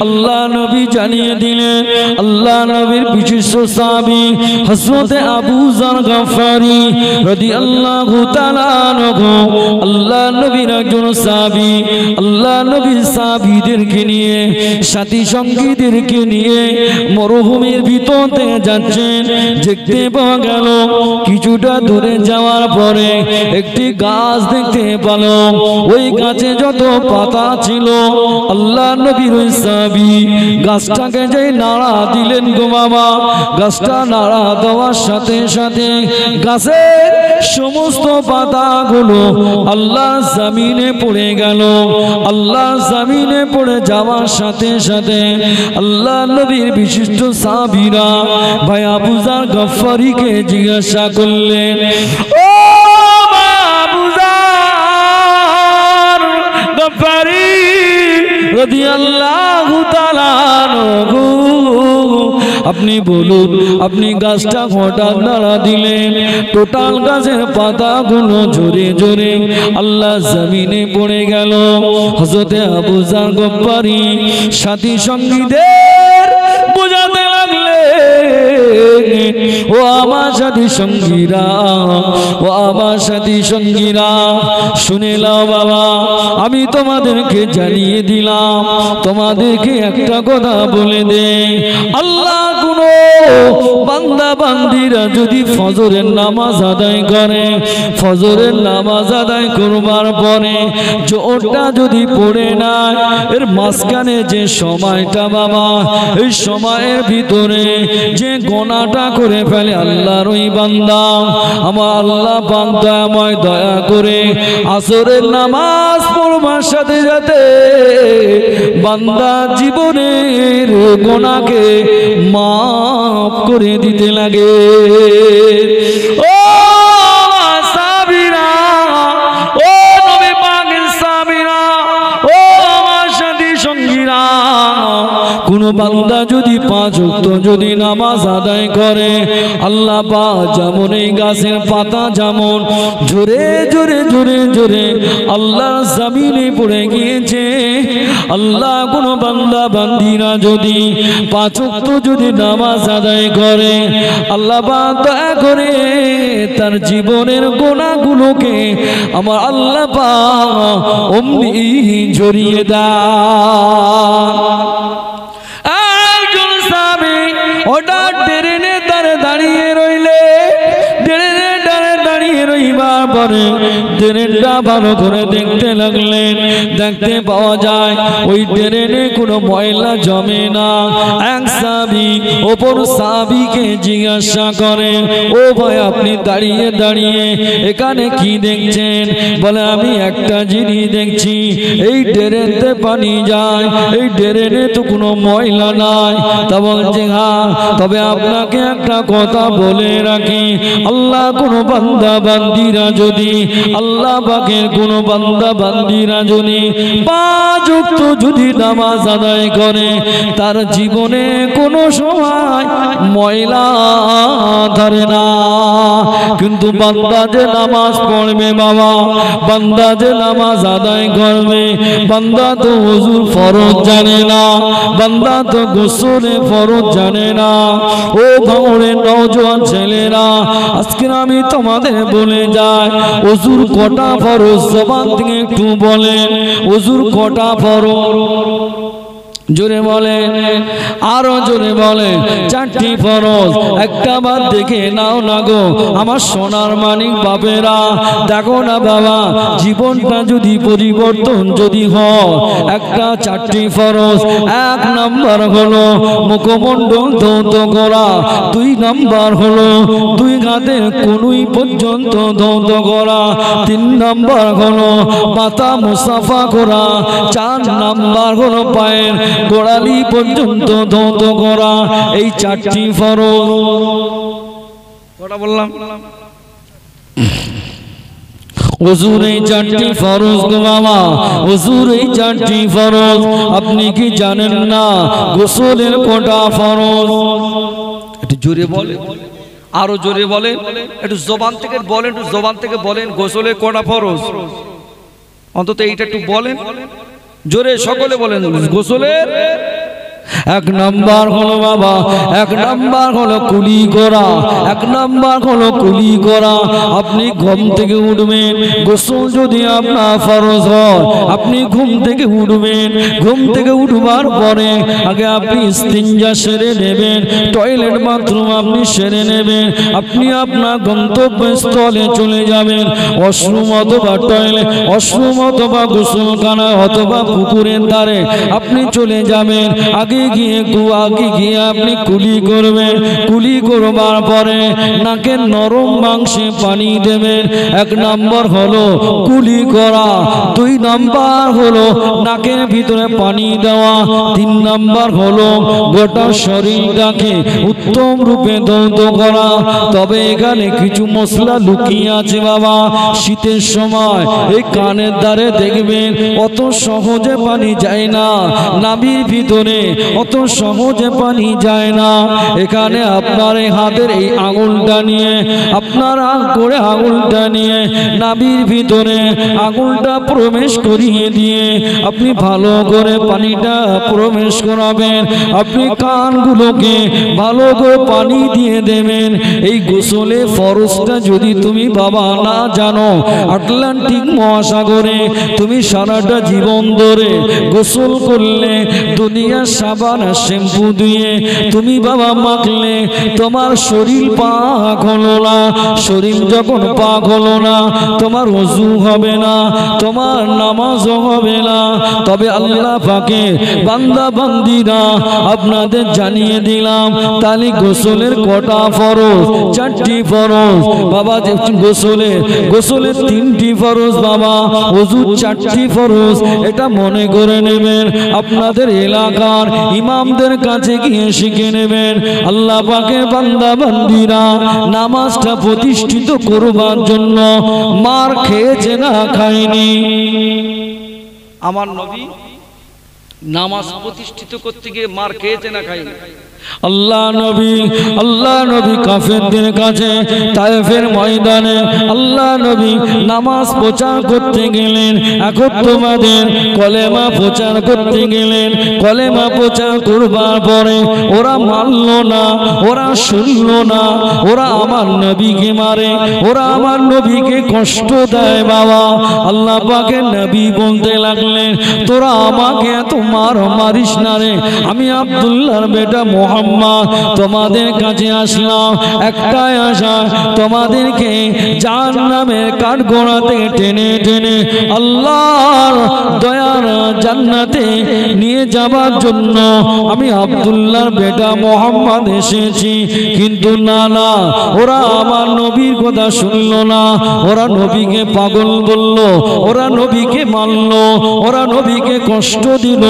S1: আল্লাহ নবী জানিয়ে দিলেন, আল্লাহ নবীর বিশিষ্ট সাহাবী হযরত আবু যর গফারি রাদিয়াল্লাহু তাআলা আনহু, আল্লাহ নবীর একজন সাহাবী, আল্লাহ নবীর সাহাবীদেরকে নিয়ে, সাথী সঙ্গীদেরকে নিয়ে মরুভূমির ভিতরে যাচ্ছেন। দেখতে পাওয়া গেল কিছুটা দূরে যাওয়ার পরে একটি গাছ দেখতে পেল, ওই গাছে যত পাতা ছিল, আল্লাহ নবীর ওই সাহাবী গাছটাকে যে নাড়া দিলেন গো বাবা, গাছটা নাড়া দেওয়ার সাথে সাথে গাছের সমস্ত পাতাগুলো আল্লাহ জমিনে পড়ে গেল। আল্লাহ জমিনে পড়ে যাওয়ার সাথে সাথে আল্লাহ নবীর বিশিষ্ট সাহাবীরা ভাই আবু যর গফারিকে জিজ্ঞাসা করলেন, ও আবু যর, গফফারি রাদিয়াল্লাহু তাআলা আনহু, আপনি বলুন, আপনি গাছটা হঠাৎ নাড়া দিলেন, টোটাল গাছের পাতাগুলো ঝরে ঝরে আল্লাহ জমিনে পড়ে গেল। হযরতে আবু যর গফফারি সাথী সঙ্গীদের বুঝাতে লাগলেন, ও আমার সাথী সঙ্গীরা, ও আমার সাথী সঙ্গীরা, শুনে নাও বাবা, আমি তোমাদেরকে জানিয়ে দিলাম, তোমাদেরকে একটা কথা বলে দে, আল্লাহ কোনো বান্দা বান্দিরা যদি ফজরের নামাজ আদায় করে, ফজরের নামাজ আদায় করবার পরে জোরটা যদি পড়ে না, এর মাঝখানে যে সময়টা বাবা, এই সময়ের ভিতরে যে গোনাটা করে ফেলে আল্লাহর ওই বান্দা, আমার আল্লাহ বান্দাময় দয়া করে আসরের নামাজ পড়বার সাথে সাথে বান্দা জীবনের গোনাকে মাফ করে দিতে লাগে। ও সাবিরা, ও নবী পাকের সাবিরা, ও আমার সাথী সঙ্গীরা, কোন বান্দা যদি 5 ওয়াক্ত যদি নামাজ আদায় করে, আল্লাহ পাক যেমন এই গাছের পাতা যেমন ঝরে ঝরে ঝরে ঝরে আল্লাহর জমিনে পড়ে গিয়েছে, আল্লাহ কোন বান্দা বান্দিরা যদি 5 ওয়াক্ত যদি নামাজ আদায় করে, আল্লাহ পাক দয়া করে তার জীবনের গুনাহগুলোকে আমার আল্লাহ পাক অমনি ঝরিয়ে দেয়। একজন সাহাবী হঠাৎ ট্রেনে দাঁড়িয়ে রইলে, ট্রেনে দাঁড়িয়ে রইবার পরে ট্রেনটা ভালো করে দেখতে লাগলেন, দেখতে পাওয়া যায় ওই ট্রেনে কোনো ময়লা জমে না। এক সাহাবী অপর সাহাবীকে জিজ্ঞাসা করে, ও ভাই আপনি দাঁড়িয়ে দাঁড়িয়ে এখানে কি দেখছেন? বলে আমি একটা জিনিস দেখছি, এই ট্রেনেতে পানি যায়, এই ট্রেনে তো কোনো ময়লা নাই। তা বলছে হ্যাঁ, তবে আপনাকে একটা কথা বলে রাখি, আল্লাহ কোনো বান্দা বান্দিরা যদি, আল্লাহ পাকের কোনো বান্দা বান্দিরা যদি 5 ওয়াক্ত যদি নামাজ আদায় করে, তার জীবনে কোনো সময় ময়লা ধরে না। কিন্তু বান্দা যে নামাজ পড়বে বাবা, বান্দা যে নামাজ আদায় করবে, বান্দা তো ওযুর ফরজ জানে না, বান্দা তো গোসলের ফরজ জানে না। ও ভাঙড়ের নওজোয়ান ছেলেরা, আজকে আমি তোমাদের বলে যাই, ওযুর কটা ফরজ জবান থেকে একটু বলেন, ওযুর কটা ফরজ? জোরে বলেন, আরো জোরে বলেন। 4টি ফরজ। একটা বার দেখে নাও না গো আমার সোনার মানিক বাপেরা, দেখো না বাবা, জীবনটা যদি পরিবর্তন যদি হয়, একটা 4টি ফরজ। 1 নাম্বার হলো মুখমণ্ডল ধৌত করা, 2 নাম্বার হলো 2 হাতের কনুই পর্যন্ত ধৌত করা, 3 নাম্বার হলো মাথা মুসাফা করা, 4 নাম্বার হলো পায়ের গোড়ালি পর্যন্ত ধৌত করা। এই 4টি ফরজ। কটা বললাম? ওযুর এই 4টি ফরজ গো বাবা, ওযুর এই 4টি ফরজ। আপনি কি জানেন না গোসলের কটা ফরজ? একটু জোরে বলেন, আরো জোরে বলেন, একটু জবান থেকে বলেন, একটু জবান থেকে বলেন গোসলের কটা ফরজ? অন্তত এইটা একটু বলেন জোরে, সকলে বলেন গোসলের 1 নাম্বার হলো বাবা, 1 নাম্বার হলো কুলি করা, 1 নাম্বার হলো কুলি করা। আপনি ঘুম থেকে উঠবেন, গোসল যদি আপনার ফরজ হয়, আপনি ঘুম থেকে উঠবেন, ঘুম থেকে উঠবার পরে আগে আপনি ইস্তিনজা সেরে নেবেন, টয়লেট বাথরুম আপনি সেরে নেবেন, আপনি আপনার গন্তব্যস্থলে চলে যাবেন, ওয়াশরুম অথবা টয়লেট, ওয়াশরুম অথবা গোসলখানা অথবা পুকুরের ধারে আপনি চলে যাবেন। আগে আগে গিয়ে আপনি কুলি করবেন। কুলি করবার পরে নাকের নরম মাংসে পানি দেবেন। 1 নম্বর হলো কুলি করা, 2 নম্বর হলো নাকের ভিতরে পানি দেওয়া, 3 নম্বর হলো গোটা শরীরটাকে উত্তম রূপে দৌত করা। তবে এখানে কিছু মশলা লুকিয়ে আছে বাবা। শীতের সময় এই কানের দ্বারে দেখবেন অত সহজে পানি যায় না, নাভির ভিতরে অত সহজে পানি যায় না। এখানে আপনার এই হাতের এই আঙুলটা নিয়ে, আপনার করে আঙুলটা নিয়ে নাভির ভিতরে আঙুলটা প্রবেশ করিয়ে দিয়ে আপনি ভালো করে পানিটা প্রবেশ করাবেন। আপনি কানগুলোকে ভালো করে পানি দিয়ে দেবেন। এই গোসলে ফরজটা যদি তুমি বাবা না জানো, আটলান্টিক মহাসাগরে তুমি সারাটা জীবন ধরে গোসল করলে দুনিয়ার সাবান শ্যাম্পু দিয়ে তুমি বাবা মাখলে তোমার শরীর পাক হলো না। শরীর যখন পাক হলো না, তোমার ওযু হবে না, তোমার নামাজও হবে না। তবে আল্লাহ পাকে বান্দা বান্দিরা আপনাদের জানিয়ে দিলাম, তাহলে গোসলের কটা ফরজ? 4টি ফরজ বাবা। গোসলের 3টি ফরজ বাবা, ওযুর 4টি ফরজ। এটা মনে করে নেবেন, আপনাদের এলাকার ইমামদের কাছে গিয়ে শিখে নেবেন। আল্লাহ পাকের বান্দা বান্দিরা নামাজটা প্রতিষ্ঠিত করবার জন্য মার খেয়েছে না খায়নি? আমার নবী নামাজ প্রতিষ্ঠিত করতে গিয়ে মার খেয়েছে না খায়নি? আল্লাহ নবী কাফেরদের কাছে তায়েফের ময়দানে আল্লাহ নবী নামাজ প্রচার করতে গেলেন। এখন তোমাদের কলেমা প্রচার করতে গেলেন। কলেমা প্রচার করবার পরে ওরা মানল না, ওরা শুনল না, ওরা আমার নবীকে মারে, ওরা আমার নবীকে কষ্ট দেয় বাবা। আল্লাহ পাকের নবী বলতে লাগলেন, তোরা আমাকে এত মারিস না রে, আমি আব্দুল্লাহর বেটা মোহাম্মদ তোমাদের কাছে আসলাম একটাই আশা, তোমাদেরকে জাহান্নামের কাঠগড়া থেকে টেনে টেনে আল্লাহর দয়ার জান্নাতে নিয়ে যাবার জন্য আমি আব্দুল্লাহর বেটা মোহাম্মদ এসেছি। কিন্তু না, ওরা আমার নবীর কথা শুনল না। ওরা নবীকে পাগল বলল, ওরা নবীকে মারল, ওরা নবীকে কষ্ট দিল,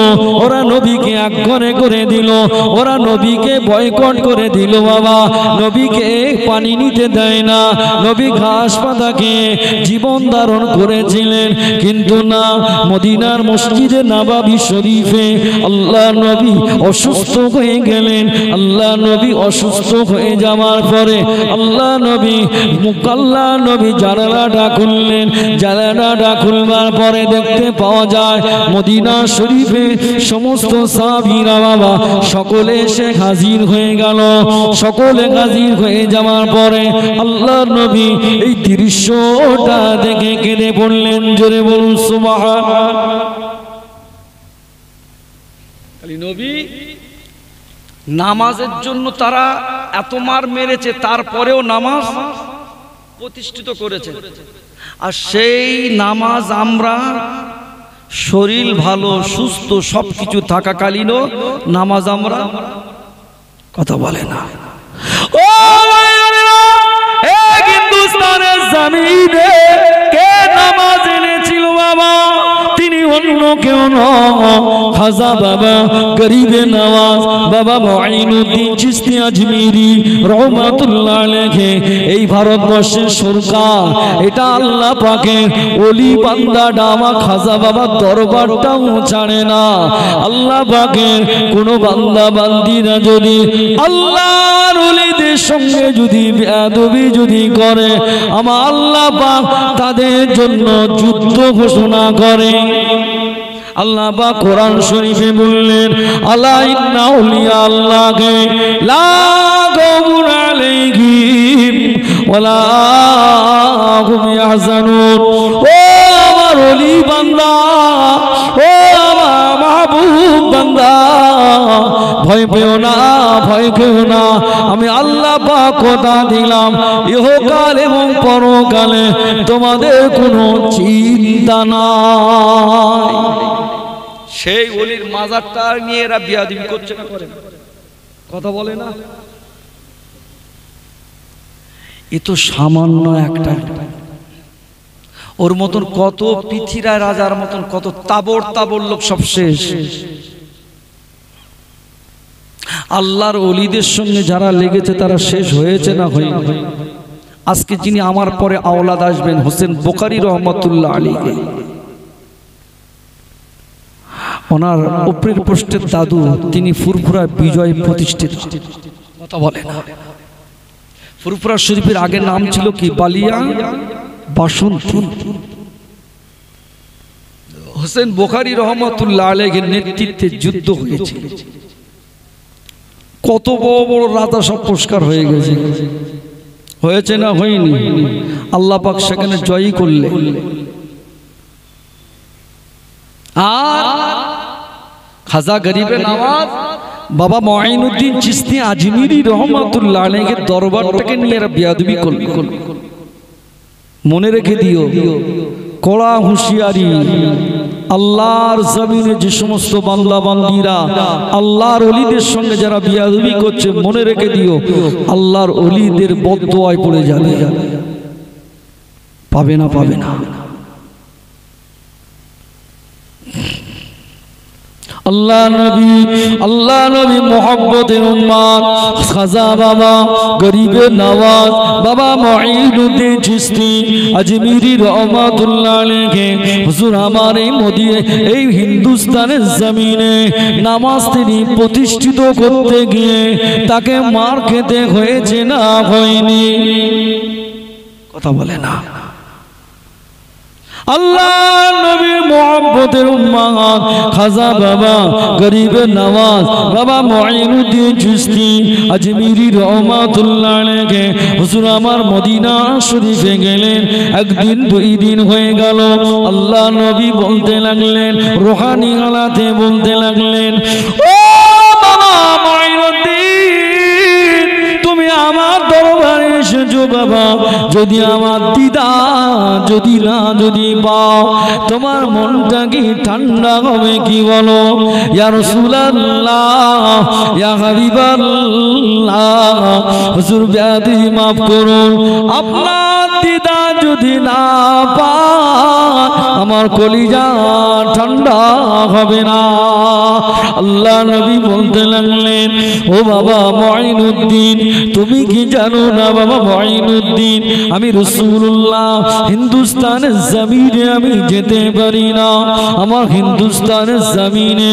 S1: ওরা নবীকে একঘরে করে দিল, ওরা নবীকে বয়কট করে দিল বাবা। নবীকে পানি নিতে দেয় না, নবী ঘাস পাতা খেয়ে জীবন ধারণ করেছিলেন। কিন্তু না, মদিনার মসজিদে নববী শরীফে আল্লাহ নবী অসুস্থ হয়ে গেলেন। আল্লাহ নবী অসুস্থ হয়ে যাওয়ার পরে আল্লাহ নবী জানালাটা খুললেন। জানালাটা খুলবার পরে দেখতে পাওয়া যায় মদিনা শরীফে সমস্ত সাহাবীরা বাবা সকলে এসে হাজির হয়ে গেল। সকলে হাজির হয়ে যাওয়ার পরে আল্লাহ নবী এই দৃশ্যটা দেখে কেঁদে পড়লেন। জোরে বলুন সুবহানাল্লাহ। নবী নামাজের জন্য তারা এত মার মেরেছে, তারপরেও নামাজ প্রতিষ্ঠিত করেছে। আর সেই নামাজ আমরা শরীর ভালো সুস্থ সবকিছু থাকাকালীনও নামাজ আমরা কথা বলে না। ও হিন্দুস্তানের জমিনে কে নামাজ এনেছিল বাবা? তিনি অন্য কেউ নয়, খাজা বাবা গরিবে নওয়াজ বাবা মুঈনুদ্দিন চিশতি আজমিরি রহমাতুল্লাহ আলাইহি। এই ভারতবর্ষের সরকার, এটা আল্লাহ পাকের ওলি বান্দা ডামা খাজা বাবা দরবারটাও ছাড়ে না। আল্লাহ পাকের কোন বান্দা বান্দিরা যদি আল্লাহর ওলিদের সঙ্গে যদি বেয়াদবি যদি করে, আমার আল্লাহ পাক তাদের জন্য যুদ্ধ ঘোষণা করে। আল্লাহ পাক কোরআন শরীফে বললেন, আলা ইন্না আউলিয়া আল্লাহি লা খাউফুন আলাইহিম ওয়ালা হুম ইয়াহজানুন। ও আমার ওলি বান্দা, ও আমার মাহবুব বান্দা, ভয় পেও না, ভয় পেও না। আমি আল্লাহ পাক কথা দিলাম, ইহকাল এবং পরকালে তোমাদের কোনো চিন্তা নাই। সেই ওলির মাজারটা নিয়ে এরা বিয়াদবি করছে না, করে কথা বলে না। এ তো সামান্য একটা, ওর মতন কত পৃথিবীর রাজার মতন কত তাবড় তাবড় লোক সব শেষ। আল্লাহর ওলিদের সঙ্গে যারা লেগেছে তারা শেষ হয়েছে না হয়নি? আজকে যিনি আমার পরে আওলাদ আসবেন, হোসেন বুখারী রহমাতুল্লাহ আলাইহি, ওনার উপরের পোস্টের দাদু তিনি ফুরফুরা বিজয় প্রতিষ্ঠিত। কথা বলেন, ফুরফুরা শরীফের আগের নাম ছিল কি? বালিয়া বাসন্তী। হোসেন বুখারী রহমাতুল্লাহ আলাইহির নেতৃত্বে যুদ্ধ হয়েছে, কত বড় বড় রাজা সব পুরস্কার হয়ে গেছে, হয়েছে না হয়নি? আল্লাহ পাক সেখানে জয়ী করলেন। আর খাজা গরিবে নওয়াজ বাবা মুঈনুদ্দিন চিশতি আজমিরি রহমাতুল্লাহ আলাইহির দরবারটাকে নিয়ে এরা বেয়াদবি করল। মনে রেখে দিও, কড়া হুঁশিয়ারি। আল্লাহর জমিনে যে সমস্ত বান্দা বান্দীরা আল্লাহর ওলিদের সঙ্গে যারা বিয়াদবি করছে, মনে রেখে দিও আল্লাহর ওলিদের বদদোয়ায় পড়ে যাবে, পাবে না, পাবে না। আল্লাহ নবী মোহাম্মদের উম্মত খাজা বাবা গরিবে নওয়াজ বাবা মুঈনুদ্দিন চিশতি আজমিরি রহমাতুল্লাহ আলাইহি হুজুর আমার এই মদিনা এই হিন্দুস্তানের জমিনে নামাজ তিনি প্রতিষ্ঠিত করতে গিয়ে তাকে মার খেতে হয়েছে না হয়নি? কথা বলে না। আল্লাহ নবীর মুহাব্বতের উম্মত খাজা বাবা গরিবে নওয়াজ বাবা মুঈনুদ্দিন চিশতি আজমিরি রহমাতুল্লাহ আলাইহি হুজুর আমার মদিনা শরীফে গেলেন। একদিন দুই দিন হয়ে গেল, আল্লাহ নবী বলতে লাগলেন, রুহানি হালাতে বলতে লাগলেন, ও বাবা মুঈনুদ্দিন, তুমি আমার দরবারে এসেছো বাবা, যদি আমার দিদা যদি পাও তোমার মনটা কি ঠান্ডা হবে কি বলো? ইয়া রাসূলুল্লাহ, ইয়া হাবিবাল্লাহ, হুজুর বেয়াদবি মাফ করুন, আপনার দিদা যদি না পায় আমার কলিজা ঠান্ডা হবে না। আল্লাহ নবী বলতে লাগলেন, ও বাবা মুঈনুদ্দিন, তুমি কি জানো না বাবা মুঈনুদ্দিন, আমি রাসূলুল্লাহ হিন্দুস্তানের জমিনে আমি যেতে পারি না, আমার হিন্দুস্তানের জমিনে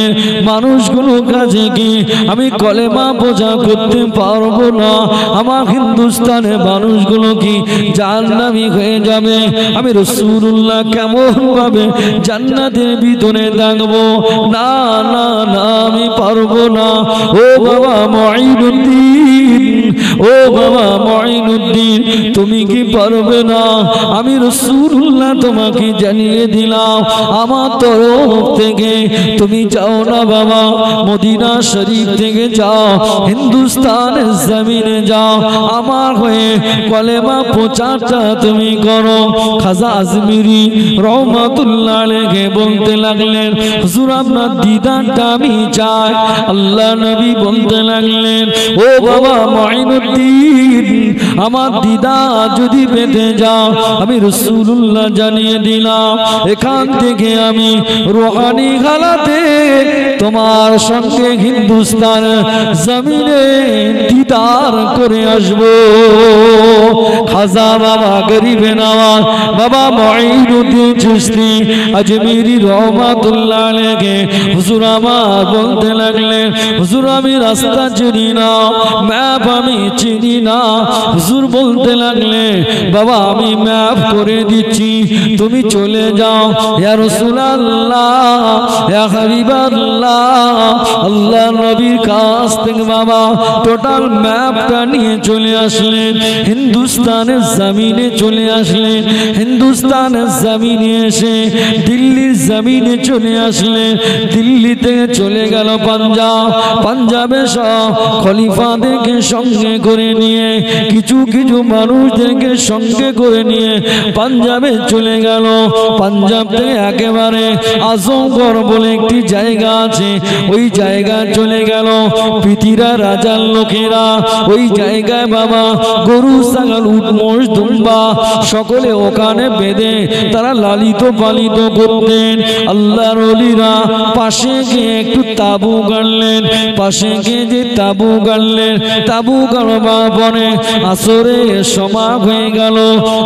S1: মানুষগুলো কাছে কি আমি কলেমা বোঝা করতে পারবো না, আমার হিন্দুস্তানের মানুষগুলো কি জাহান্নামী হয়ে যাবে, আমি রাসূলুল্লাহ কেমন ভাবে জান্নাতের ভিতরে থাকবো? না না না, আমি পারবো না। ও বাবা মুঈনুদ্দিন, ও বাবা মুঈনুদ্দিন, তুমি কি পারবে না? আমি রাসূলুল্লাহ তোমাকে জানিয়ে দিলাম আমার তরফ থেকে, তুমি যাও না বাবা, মদিনা শরীফ থেকে যাও, হিন্দুস্তানের জমিনে যাও, আমার হয়ে কলেমা প্রচারটা তুমি করো। খাজা আজমিরি রহমাতুল্লাহ আলাইহি বলতে লাগলেন, হুজুর আপনার দিদারটা আমি চাই। আল্লাহ নবী বলতে লাগলেন, ও বাবা মুঈনুদ্দিন, আমার দিদা যদি পেতে যাও আমি রাসূলুল্লাহ জানিয়ে দিলাম, এখান থেকে আমি রুহানি হালাতে তোমার সঙ্গে হিন্দুস্তান জমিনে দিদার করে আসবো। খাজা বাবা গরিবে নওয়াজ বাবা মুঈনুদ্দিন চিশতি আজমিরি রহমাতুল্লাহ আলাইহি হুজুর আমার বলতে লাগলেন, হুজুর আমি রাস্তা চিনি না, ম্যাপ আমি চিনি না। হুজুর বলতে লাগলেন, বাবা আমি ম্যাপ করে দিচ্ছি, তুমি চলে যাও। ইয়া রাসূলুল্লাহ, ইয়া হাবিবাল্লাহ, আল্লাহ নবীর কাছ থেকে বাবা টোটাল ম্যাপটা নিয়ে চলে আসলেন, হিন্দুস্তানের জমিনে চলে আসলেন। হিন্দুস্তানের জমিনে এসে দিল্লির জমিনে চলে আসলেন। দিল্লি থেকে চলে গেল পাঞ্জাব, পাঞ্জাবে সব খলিফাদেরকে সঙ্গে করে নিয়ে কিছু কিছু মানুষদেরকে সঙ্গে করে নিয়ে পাঞ্জাবে চলে গেল। পাঞ্জাব থেকে একেবারে আজমগড় বলে একটি জায়গা আছে, ওই জায়গায় চলে গেল। পৃথিবীর রাজার লোকেরা ওই জায়গায় বাবা গরু ছাগল উট মোষ দুম্বা সকলে ওখানে বেঁধে তারা লালিত পালিত করতেন। আল্লাহর ওলিরা পাশে গিয়ে একটু তাবু গাড়লেন, পাশে গিয়ে যে তাবু গাড়লেন, তাবু গাড়বা পরে আসরে সময় হয়ে গেল।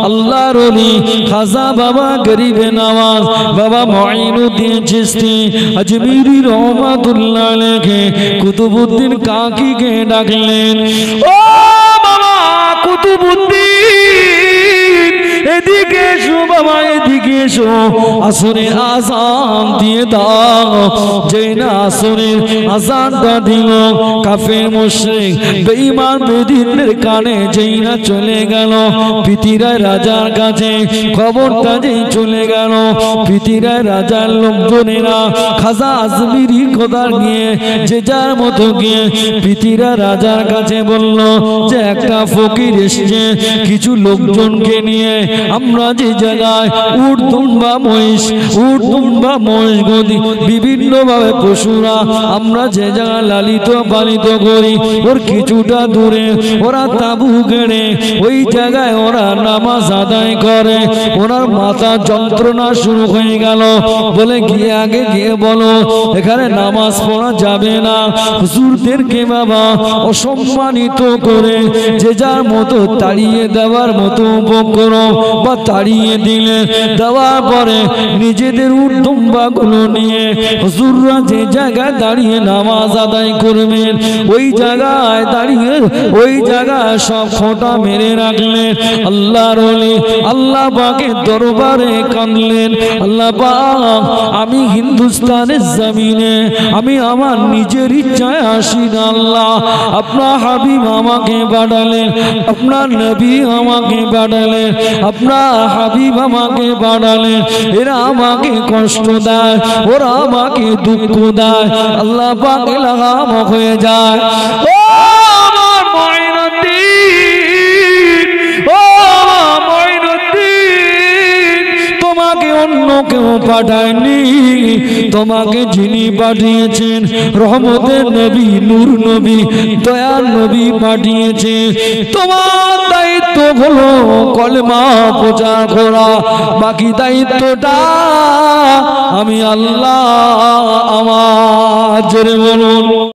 S1: আল্লাহর ওলি খাজা বাবা গরিবে নওয়াজ বাবা মুঈনুদ্দিন চিশতি আজমিরি রহমাতুল্লাহ আলাইহি কুতুবউদ্দিন কাকিকে ডাকলেন, ও বাবা কুতুবউদ্দিন এদিকে এসো বাবা, এদিকে এসো, আসরে আযান দিয়ে দাও। যেই না আসরের আযানটা দিল, কাফের মুশরিক বেঈমান বেদিনের কানে যেই না চলে গেল পৃথিবীর রাজার কাছে, খবরটা যেই চলে গেল পৃথিবীর রাজার লোকজনেরা খাজা আজমিরি খোদার গিয়ে যে যার মতো গিয়ে পৃথিবীর রাজার কাছে বলল যে একটা ফকির এসছে কিছু লোকজনকে নিয়ে, আমরা যে জায়গায় উট দুম্বা মহিষ গদি বিভিন্ন ভাবে পশুরা আমরা যে জায়গায় লালিত পালিত করি, ওর কিছুটা দূরে ওরা তাবু গেড়ে ওই জায়গায় ওরা নামাজ আদায় করে। ওনার মাথা যন্ত্রণা শুরু হয়ে গেল, বলে গিয়ে আগে গিয়ে বলো এখানে নামাজ পড়া যাবে না, হুজুরদেরকে বাবা অসম্মানিত করে যে যার মতো তাড়িয়ে দেওয়ার মতো উপক্রম বা তাড়িয়ে দিলে দেওয়ার পরে নিজেদের উদ্দম্বা গুলো নিয়ে হুজুররা যে জায়গায় দাঁড়িয়ে নামাজ আদায় করবেন ওই জায়গায় দাঁড়িয়ে ওই জায়গায় সব ফোঁটা মেরে রাখলেন। আল্লাহর ওলি আল্লাহ পাকের দরবারে কাঁদলেন, আল্লাহ পাক আমি হিন্দুস্তানের জমিনে আমি আমার নিজের ইচ্ছায় আসি না, আল্লাহ আপনার হাবিব আমাকে পাঠালেন, আপনার নবী আমাকে পাঠালেন, আপনার হাবিব আমাকে পাঠালেন, এরা আমাকে কষ্ট দেয়, ওরা আমাকে দুঃখ দেয়, আল্লাহ পাক লাগাম হয়ে যায়। ও আমার মুঈনুদ্দিন, ও মুঈনুদ্দিন, তোমাকে অন্য কেউ পাঠায়নি, তোমাকে যিনি পাঠিয়েছেন রহমতের নবী নূর নবী দয়ার নবী পাঠিয়েছে। তোমার দায়িত্ব হলো কলেমা প্রচার করা, বাকি দায়িত্বটা আমি আল্লাহ আমার। জোরে বলুন।